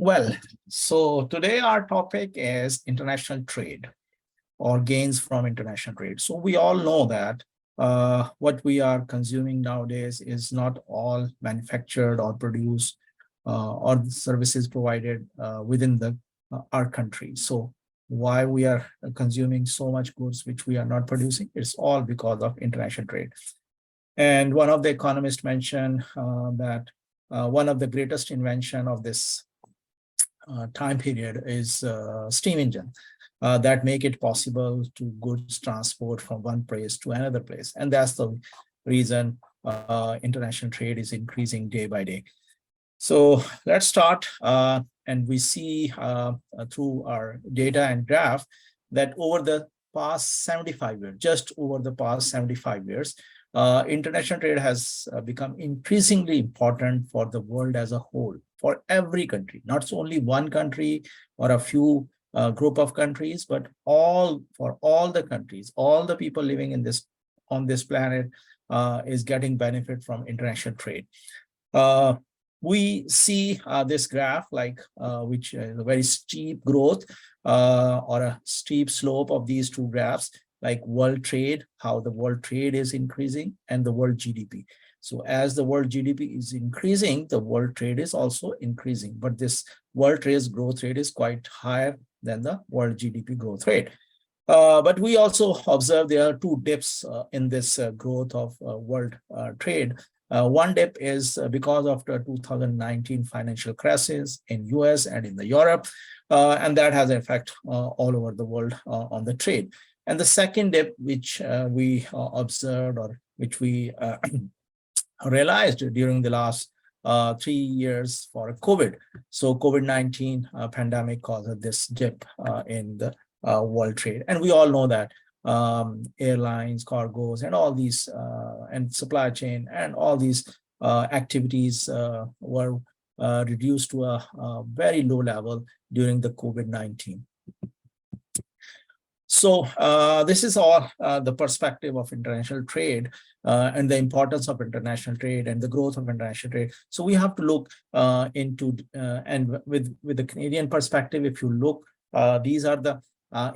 Well, so today our topic is international trade or gains from international trade. So we all know that what we are consuming nowadays is not all manufactured or produced or services provided within our country. So why we are consuming so much goods which we are not producing? It's all because of international trade. And one of the economists mentioned that one of the greatest invention of this time period is steam engine that make it possible to goods transport from one place to another place. And that's the reason international trade is increasing day by day. So let's start. And we see through our data and graph that over the past 75 years, just over the past 75 years, international trade has become increasingly important for the world as a whole, for every country, not only one country or a few group of countries, but for all the countries, all the people living on this planet is getting benefit from international trade. We see this graph which is a very steep growth or a steep slope of these two graphs, like world trade, how the world trade is increasing, and the world GDP. So as the world GDP is increasing, the world trade is also increasing. But this world trade growth rate is quite higher than the world GDP growth rate. But we also observe there are two dips in this growth of world trade. One dip is because of the 2019 financial crisis in US and in the Europe, and that has an effect all over the world on the trade. And the second dip, which we observed or which we realized during the last 3 years for COVID. So COVID-19 pandemic caused this dip in the world trade. And we all know that airlines, cargoes, and all these, and supply chain, and all these activities were reduced to a very low level during the COVID-19. So this is all the perspective of international trade and the importance of international trade and the growth of international trade. So we have to look into, and with the Canadian perspective, if you look, these are the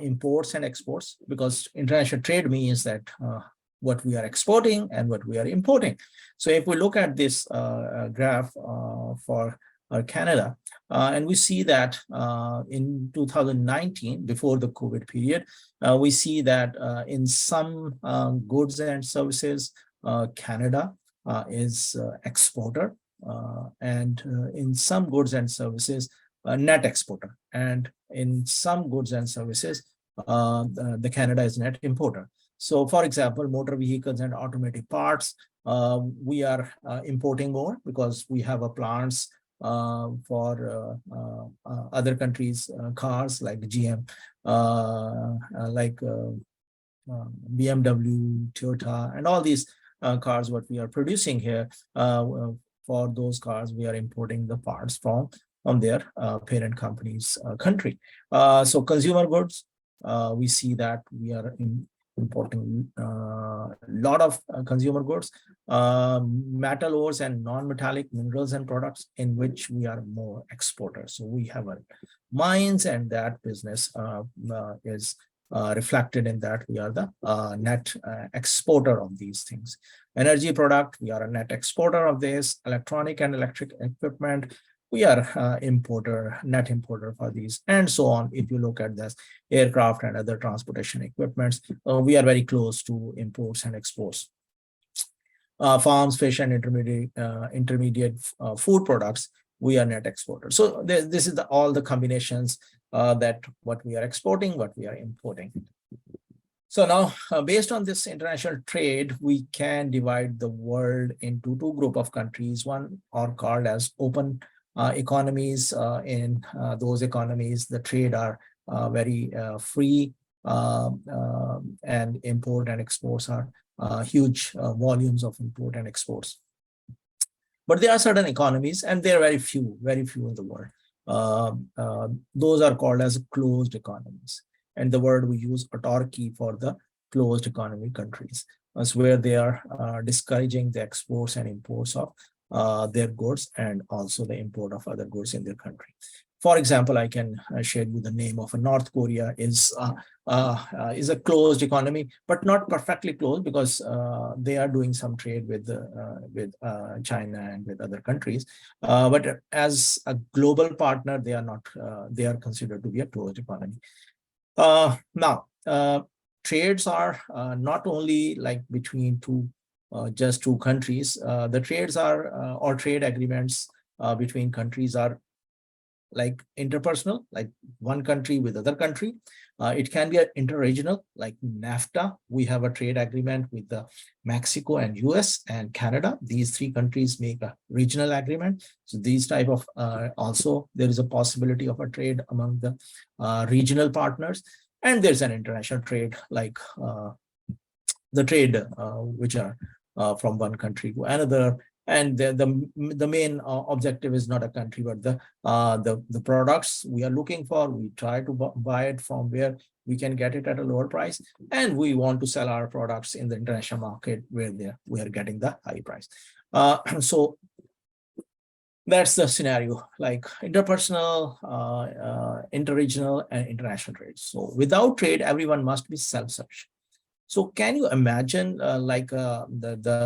imports and exports, because international trade means that what we are exporting and what we are importing. So if we look at this graph for Canada, and we see that in 2019, before the COVID period, we see that in some goods and services, Canada is exporter, and in some goods and services, net exporter, and in some goods and services, the Canada is net importer. So, for example, motor vehicles and automotive parts, we are importing more because we have a plants for other countries' cars like GM, like BMW, Toyota, and all these cars. What we are producing here, for those cars, we are importing the parts from their parent company's country. So consumer goods, we see that we are importing a lot of consumer goods, metal ores and non-metallic minerals and products, in which we are more exporters. So we have a mines, and that business is reflected in that we are the net exporter of these things. Energy product, we are a net exporter of this. Electronic and electric equipment, we are net importer for these, and so on. If you look at this, aircraft and other transportation equipments, we are very close to imports and exports. Farms, fish, and intermediate food products, we are net exporters. So this is all the combinations that what we are exporting, what we are importing. So now, based on this international trade, we can divide the world into two groups of countries. One are called as open economies. In those economies, the trade are very free, and import and exports are huge volumes of import and exports. But there are certain economies, and there are very few in the world. Those are called as closed economies. And the word we use, autarky, for the closed economy countries, as where they are discouraging the exports and imports of their goods, and also the import of other goods in their country. For example, I can share you the name of a North Korea is a closed economy, but not perfectly closed, because they are doing some trade with China and with other countries. But as a global partner, they are not. They are considered to be a closed economy. Now, trades are not only like between just two countries. The trades are or trade agreements between countries are like interpersonal, like one country with other country. It can be an interregional, like NAFTA. We have a trade agreement with the Mexico and US and Canada. These three countries make a regional agreement. So these type of also there is a possibility of a trade among the regional partners. And there's an international trade like the trade which are from one country to another. And the main objective is not a country, but the products we are looking for. We try to buy it from where we can get it at a lower price, and we want to sell our products in the international market where we are getting the high price. So that's the scenario, like interpersonal, interregional, and international trade. So without trade, everyone must be self-sufficient. So can you imagine the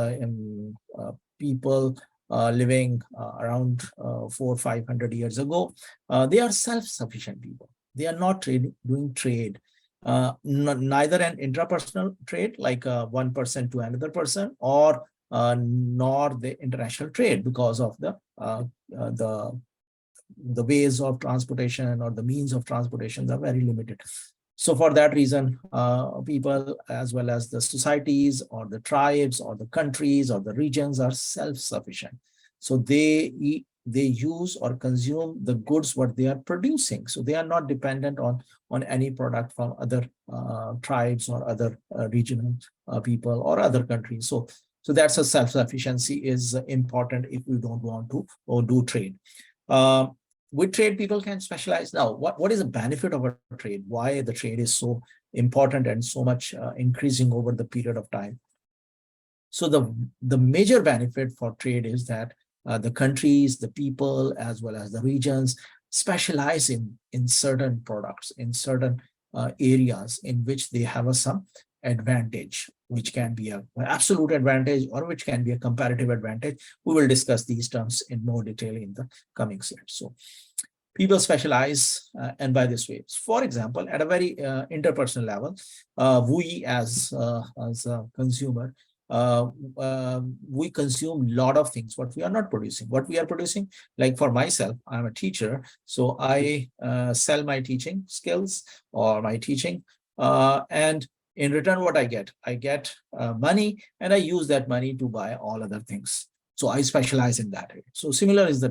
people living around 400-500 years ago? They are self-sufficient people. They are not doing trade, neither an intrapersonal trade like one person to another person, or nor the international trade, because of the ways of transportation or the means of transportation are very limited. So for that reason, people as well as the societies or the tribes or the countries or the regions are self-sufficient. So they use or consume the goods what they are producing. So they are not dependent on any product from other tribes or other regional people or other countries. So that's a self-sufficiency is important if we don't want to do trade. With trade, people can specialize. Now, what is the benefit of a trade? Why the trade is so important and so much increasing over the period of time? So the major benefit for trade is that the countries, the people, as well as the regions specialize in certain products, in certain areas in which they have some advantage, which can be an absolute advantage or which can be a comparative advantage. We will discuss these terms in more detail in the coming slides. So people specialize, and by this way, for example, at a very interpersonal level, we as a consumer, we consume a lot of things what we are not producing. What we are producing, like for myself, I'm a teacher, so I sell my teaching skills or my teaching, and in return, what I get money, and I use that money to buy all other things. So I specialize in that area. So similar is the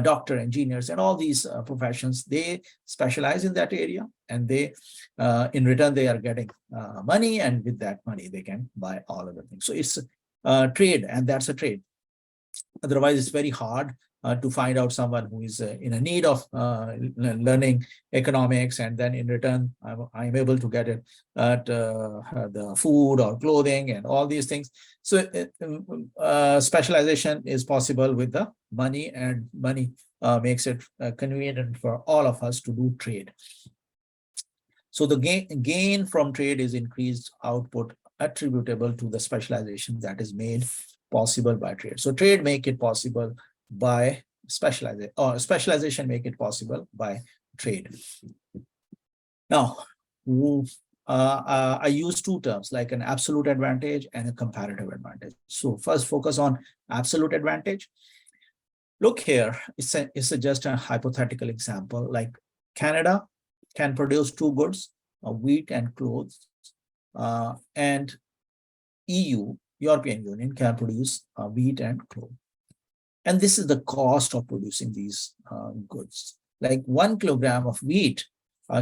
doctor, engineers, and all these professions, they specialize in that area, and they, in return, they are getting money, and with that money, they can buy all other things. So it's trade, and that's a trade. Otherwise, it's very hard to find out someone who is in a need of learning economics, and then in return, I'm able to get it at the food or clothing and all these things. So specialization is possible with the money, and money makes it convenient for all of us to do trade. So the gain from trade is increased output attributable to the specialization that is made possible by trade. So trade make it possible by specialization, or specialization make it possible by trade. Now, I use two terms like an absolute advantage and a comparative advantage. So first, focus on absolute advantage. Look here, it's just a hypothetical example. Like Canada can produce two goods, wheat and clothes, and EU, European Union, can produce wheat and clothes. And this is the cost of producing these goods. Like 1 kilogram of wheat,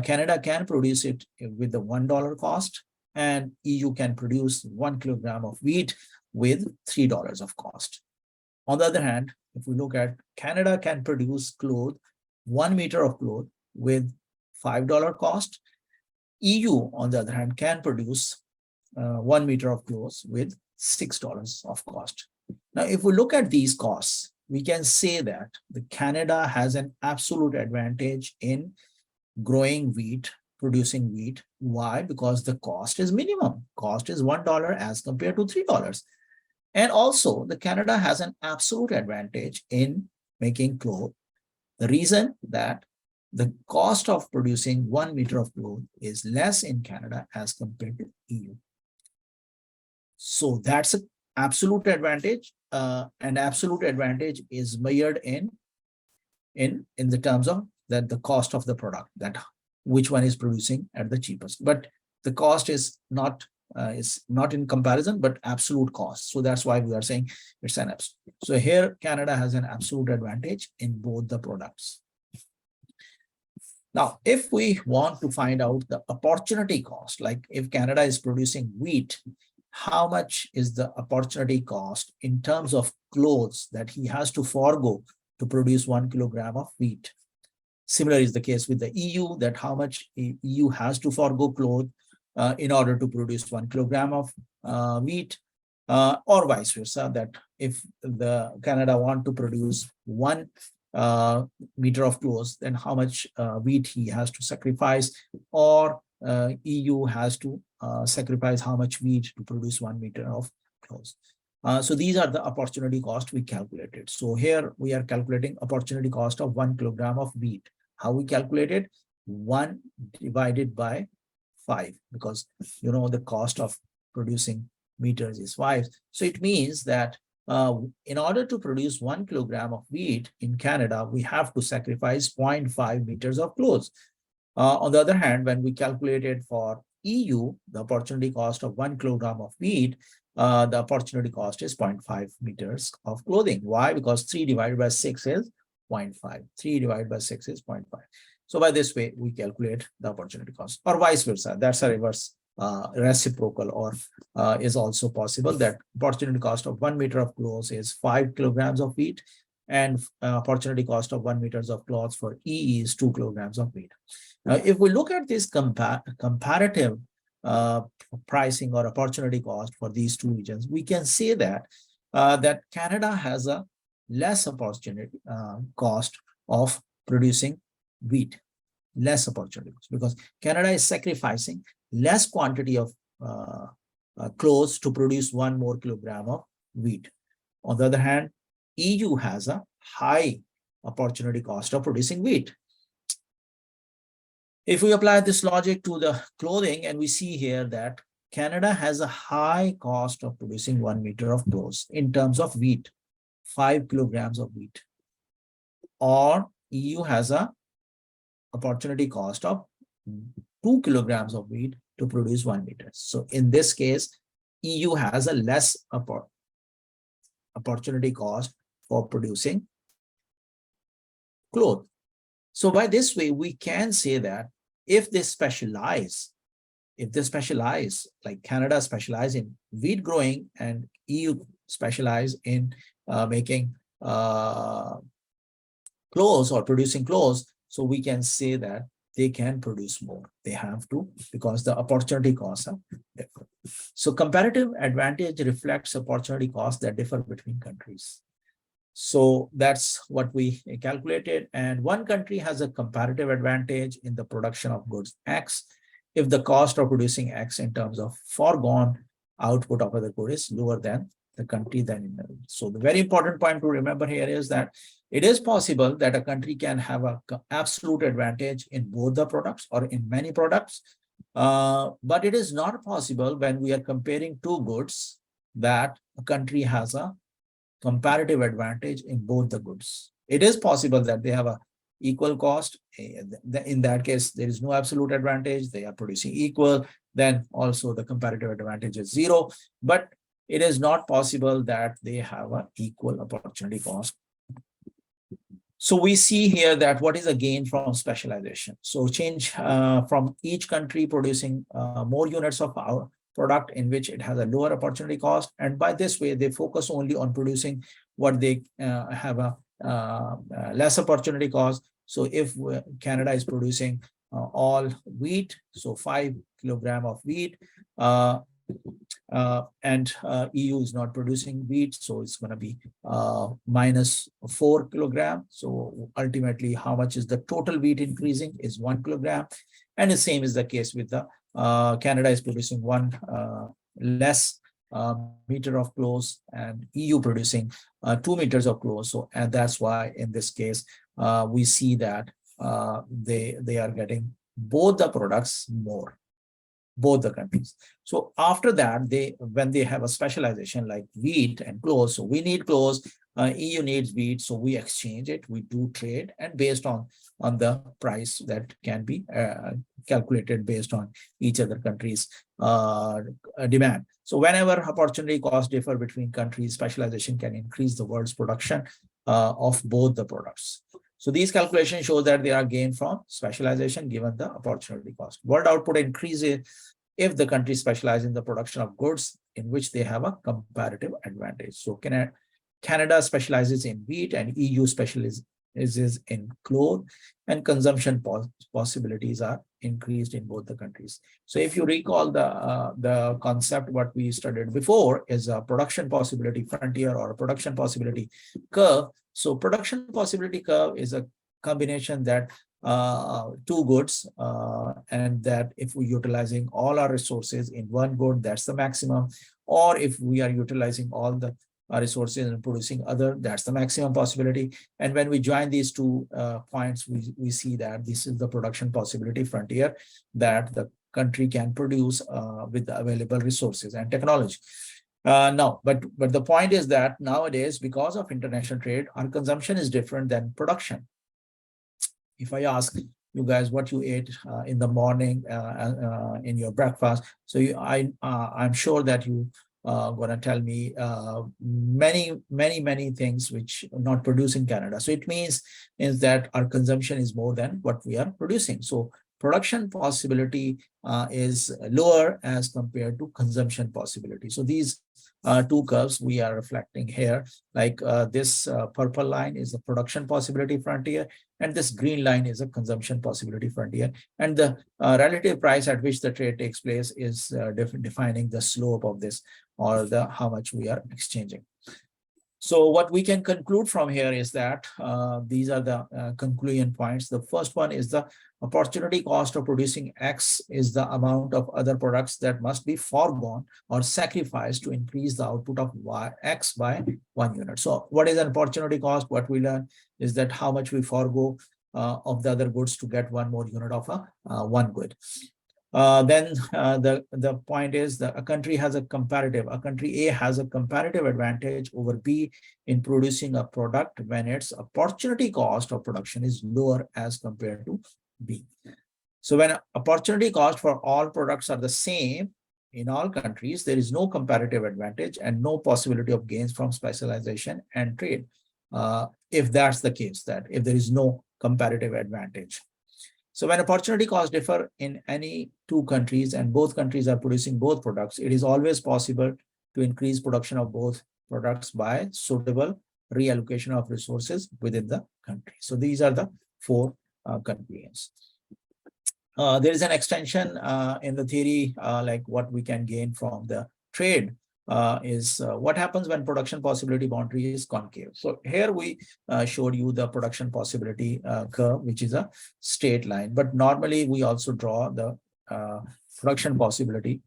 Canada can produce it with the $1 cost, and EU can produce 1 kilogram of wheat with $3 of cost. On the other hand, if we look at Canada can produce 1 meter of cloth with $5 cost. EU, on the other hand, can produce 1 meter of clothes with $6 of cost. Now, if we look at these costs, we can say that the Canada has an absolute advantage in growing wheat, producing wheat. Why? Because the cost is minimum. Cost is $1 as compared to $3. And also the Canada has an absolute advantage in making cloth. The reason that the cost of producing 1 meter of cloth is less in Canada as compared to EU. So that's an absolute advantage. And absolute advantage is measured in the terms of that the cost of the product, that which one is producing at the cheapest. But the cost is not in comparison, but absolute cost. So that's why we are saying it's an absolute. So here Canada has an absolute advantage in both the products. Now, if we want to find out the opportunity cost, like if Canada is producing wheat, how much is the opportunity cost in terms of clothes that he has to forego to produce 1 kilogram of wheat? Similar is the case with the EU, that how much EU has to forego cloth in order to produce 1 kilogram of wheat, or vice versa, that if the Canada want to produce 1 meter of clothes, then how much wheat he has to sacrifice, or EU has to sacrifice how much wheat to produce 1 meter of clothes. So these are the opportunity cost we calculated. So here we are calculating opportunity cost of 1 kilogram of wheat. How we calculate it? 1 divided by 5, because you know the cost of producing meters is 5. So it means that in order to produce 1 kilogram of wheat in Canada, we have to sacrifice 0.5 meters of clothes. On the other hand, when we calculated for EU, the opportunity cost of 1 kilogram of wheat, the opportunity cost is 0.5 meters of clothing. Why? Because 3 divided by 6 is 0.5. 3 divided by 6 is 0.5. So by this way, we calculate the opportunity cost, or vice versa. That's a reverse reciprocal, or is also possible, that opportunity cost of 1 meter of clothes is 5 kilograms of wheat, and opportunity cost of 1 meter of cloth for E is 2 kilograms of wheat. Now, if we look at this comparative pricing or opportunity cost for these two regions, we can say that that Canada has a less opportunity cost of producing wheat, less opportunity, because Canada is sacrificing less quantity of clothes to produce 1 more kilogram of wheat. On the other hand, EU has a high opportunity cost of producing wheat. If we apply this logic to the clothing, and we see here that Canada has a high cost of producing 1 meter of clothes in terms of wheat, 5 kilograms of wheat, or EU has a opportunity cost of 2 kilograms of wheat to produce 1 meter. So in this case, EU has a less opportunity cost for producing cloth. So by this way, we can say that if they specialize, like Canada specialize in wheat growing and EU specialize in making clothes or producing clothes, so we can say that they can produce more. They have to, because the opportunity costs are different. So comparative advantage reflects opportunity costs that differ between countries. So that's what we calculated. And one country has a comparative advantage in the production of goods X if the cost of producing X in terms of foregone output of other good is lower than the country then in. So the very important point to remember here is that it is possible that a country can have an absolute advantage in both the products or in many products, but it is not possible when we are comparing two goods that a country has a comparative advantage in both the goods. It is possible that they have a equal cost. In that case, there is no absolute advantage. They are producing equal. Then also the comparative advantage is 0. But it is not possible that they have an equal opportunity cost. So we see here that what is a gain from specialization. So change from each country producing more units of our product in which it has a lower opportunity cost. And by this way, they focus only on producing what they have a less opportunity cost. So if Canada is producing all wheat, so 5 kilogram of wheat, and EU is not producing wheat, so it's going to be minus 4 kilogram. So ultimately, how much is the total wheat increasing is 1 kilogram, and the same is the case with the Canada is producing one less meter of clothes, and EU producing 2 meters of clothes. So and that's why in this case we see that they are getting both the products more, both the countries. So after that, when they have a specialization like wheat and clothes, so we need clothes, EU needs wheat, so we exchange it, we do trade, and based on the price that can be calculated based on each other country's demand. So whenever opportunity costs differ between countries, specialization can increase the world's production of both the products. So these calculations show that they are gained from specialization given the opportunity cost. World output increases if the country specializes in the production of goods in which they have a comparative advantage. So Canada specializes in wheat and EU specializes in cloth, and consumption possibilities are increased in both the countries. So if you recall the concept what we studied before is a production possibility frontier or a production possibility curve. So production possibility curve is a combination that two goods, and that if we're utilizing all our resources in one good, that's the maximum, or if we are utilizing all the resources and producing other, that's the maximum possibility. And when we join these two points, we see that this is the production possibility frontier that the country can produce with the available resources and technology. No, but the point is that nowadays, because of international trade, our consumption is different than production. If I ask you guys what you ate in the morning in your breakfast, so I'm sure that you gonna tell me many things which are not produced in Canada. So it means is that our consumption is more than what we are producing. So production possibility is lower as compared to consumption possibility. So these two curves we are reflecting here, like this purple line is the production possibility frontier, and this green line is a consumption possibility frontier. And the relative price at which the trade takes place is defining the slope of this, or the how much we are exchanging. So what we can conclude from here is that these are the conclusion points. The first one is the opportunity cost of producing X is the amount of other products that must be foregone or sacrificed to increase the output of X by 1 unit. So what is an opportunity cost? What we learn is that how much we forego of the other goods to get one more unit of one good. Then the point is that a country A has a comparative advantage over B in producing a product when its opportunity cost of production is lower as compared to B. So when opportunity cost for all products are the same in all countries, there is no comparative advantage and no possibility of gains from specialization and trade. If that's the case, that if there is no comparative advantage. So when opportunity costs differ in any two countries and both countries are producing both products, it is always possible to increase production of both products by suitable reallocation of resources within the country. So these are the four conclusions. There is an extension in the theory, like what we can gain from the trade is what happens when production possibility boundary is concave. So here we showed you the production possibility curve, which is a straight line, but normally we also draw the production possibility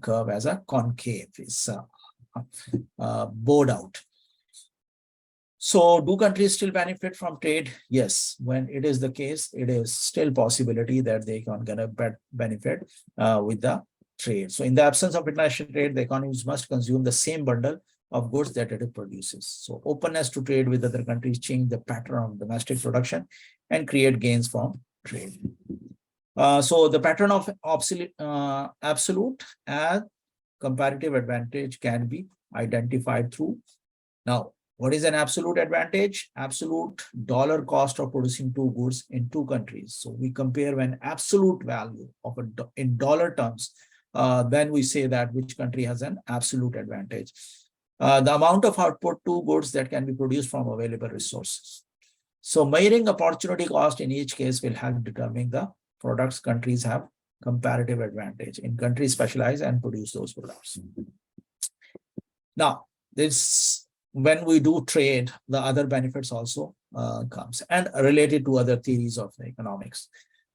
curve as a concave. It's bowed out. So do countries still benefit from trade? Yes, when it is the case, it is still possibility that they can get a benefit with the trade. So in the absence of international trade, the economies must consume the same bundle of goods that it produces. So openness to trade with other countries change the pattern of domestic production and create gains from trade. So the pattern of absolute and comparative advantage can be identified through. Now, what is an absolute advantage? Absolute dollar cost of producing two goods in two countries. So we compare when absolute value of in dollar terms, then we say that which country has an absolute advantage. The amount of output two goods that can be produced from available resources. So measuring opportunity cost in each case will help determine the products countries have comparative advantage in countries specialize and produce those products. Now, this when we do trade, the other benefits also comes and related to other theories of the economics.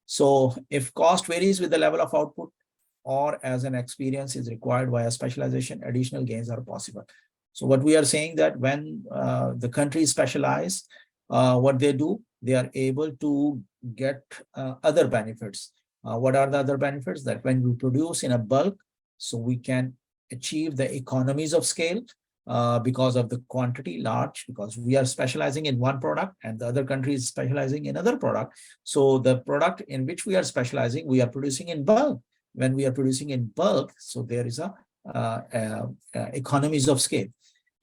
So if cost varies with the level of output or as an experience is required via specialization, additional gains are possible. So what we are saying that when the countries specialize, what they do, they are able to get other benefits. What are the other benefits? That when we produce in a bulk, so we can achieve the economies of scale because of the quantity large, because we are specializing in one product and the other country is specializing in another product. So the product in which we are specializing, we are producing in bulk. When we are producing in bulk, so there is a economies of scale.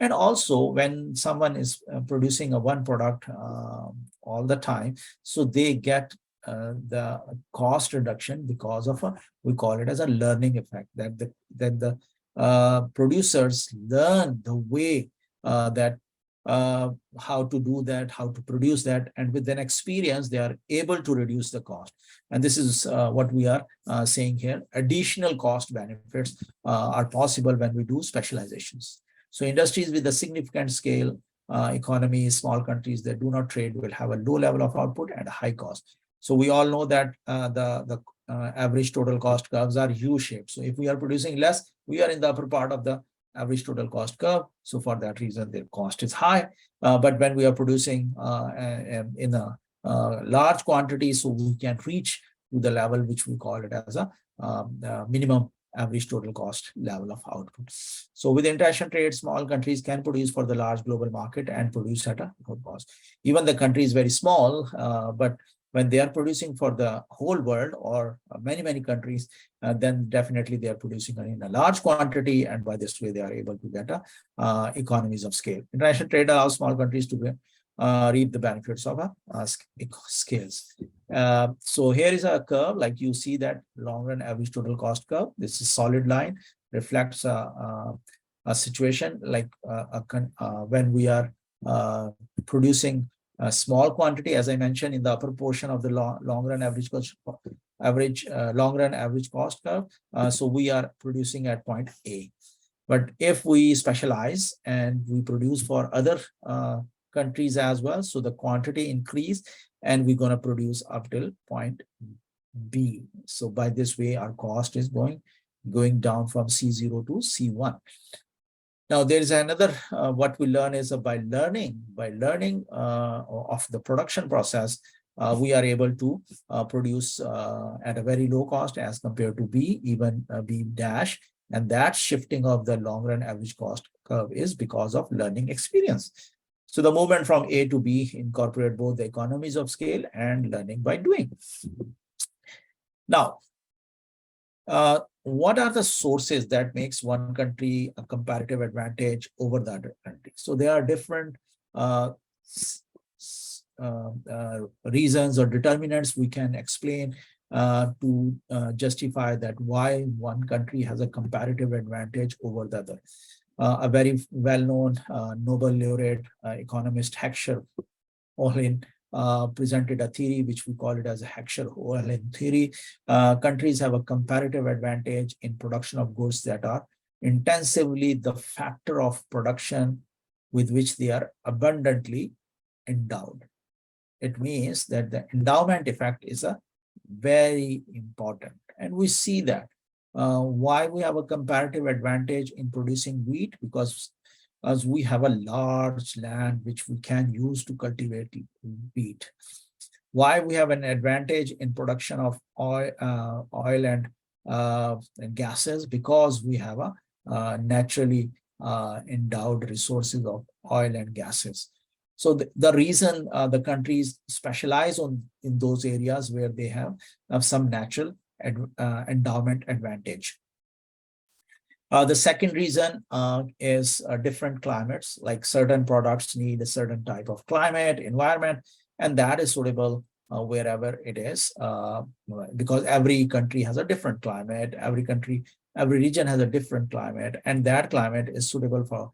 And also when someone is producing a one product all the time, so they get the cost reduction because of we call it as a learning effect, that the producers learn the way that how to do that, how to produce that, and with an experience they are able to reduce the cost. And this is what we are saying here. Additional cost benefits are possible when we do specializations. So industries with a significant scale economies, small countries that do not trade will have a low level of output and a high cost. So we all know that the average total cost curves are U-shaped. So if we are producing less, we are in the upper part of the average total cost curve. So for that reason, their cost is high. But when we are producing in a large quantity, so we can reach to the level which we call it as a minimum average total cost level of output. So with international trade, small countries can produce for the large global market and produce at a low cost. Even the country is very small, but when they are producing for the whole world or many countries, then definitely they are producing in a large quantity, and by this way they are able to get economies of scale. International trade allows small countries to reap the benefits of scales. So here is a curve, like you see that long run average total cost curve. This is solid line, reflects a situation like when we are producing a small quantity, as I mentioned, in the upper portion of the long run average cost curve. So we are producing at point A. But if we specialize and we produce for other countries as well, so the quantity increase and we're going to produce up till point B. So by this way, our cost is going down from C0 to C1. Now there is another what we learn is by learning of the production process, we are able to produce at a very low cost as compared to B, even B dash, and that shifting of the long run average cost curve is because of learning experience. So the movement from A to B incorporate both the economies of scale and learning by doing. Now, what are the sources that makes one country a comparative advantage over the other country? So there are different reasons or determinants we can explain to justify that why one country has a comparative advantage over the other. A very well-known Nobel laureate economist Heckscher-Ohlin presented a theory which we call it as a Heckscher-Ohlin theory. Countries have a comparative advantage in production of goods that are intensively the factor of production with which they are abundantly endowed. It means that the endowment effect is a very important, and we see that why we have a comparative advantage in producing wheat, because as we have a large land which we can use to cultivate wheat. Why we have an advantage in production of oil and gases, because we have a naturally endowed resources of oil and gases. So the reason the countries specialize in those areas where they have some natural endowment advantage. The second reason is different climates, like certain products need a certain type of climate, environment, and that is suitable wherever it is, because every country has a different climate, every region has a different climate, and that climate is suitable for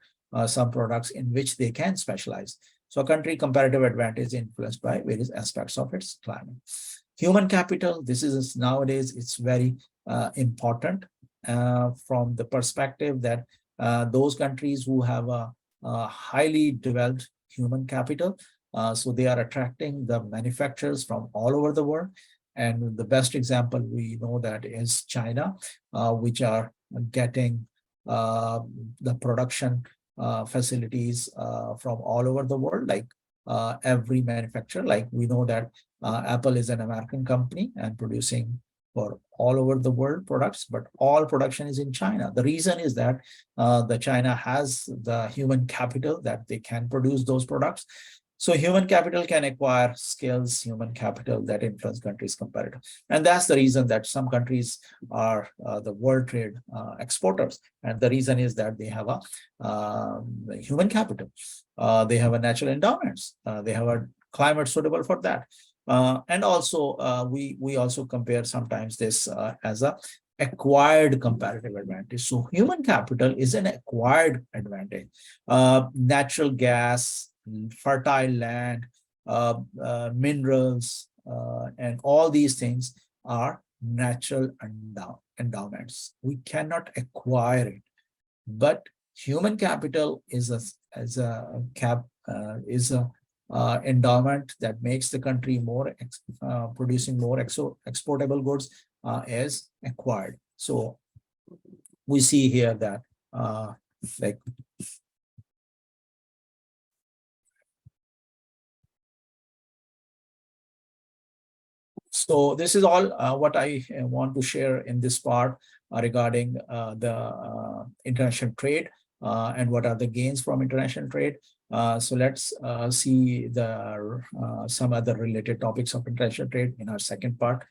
some products in which they can specialize. So a country comparative advantage is influenced by various aspects of its climate. Human capital, this is nowadays, it's very important from the perspective that those countries who have a highly developed human capital, so they are attracting the manufacturers from all over the world. And the best example we know that is China, which are getting uh, the production facilities from all over the world, like every manufacturer. Like we know that Apple is an American company and producing for all over the world products, but all production is in China. The reason is that the China has the human capital that they can produce those products. So human capital can acquire skills, human capital that influence countries' comparative. And that's the reason that some countries are the world trade exporters. And the reason is that they have a human capital. They have a natural endowments. They have a climate suitable for that. And also, we also compare sometimes this as a acquired comparative advantage. So human capital is an acquired advantage. Natural gas, fertile land, minerals, and all these things are natural endowments. We cannot acquire it, but human capital is a endowment that makes the country more producing more exportable goods as acquired. So we see here that like so this is all what I want to share in this part regarding the international trade and what are the gains from international trade. So let's see the some other related topics of international trade in our second part.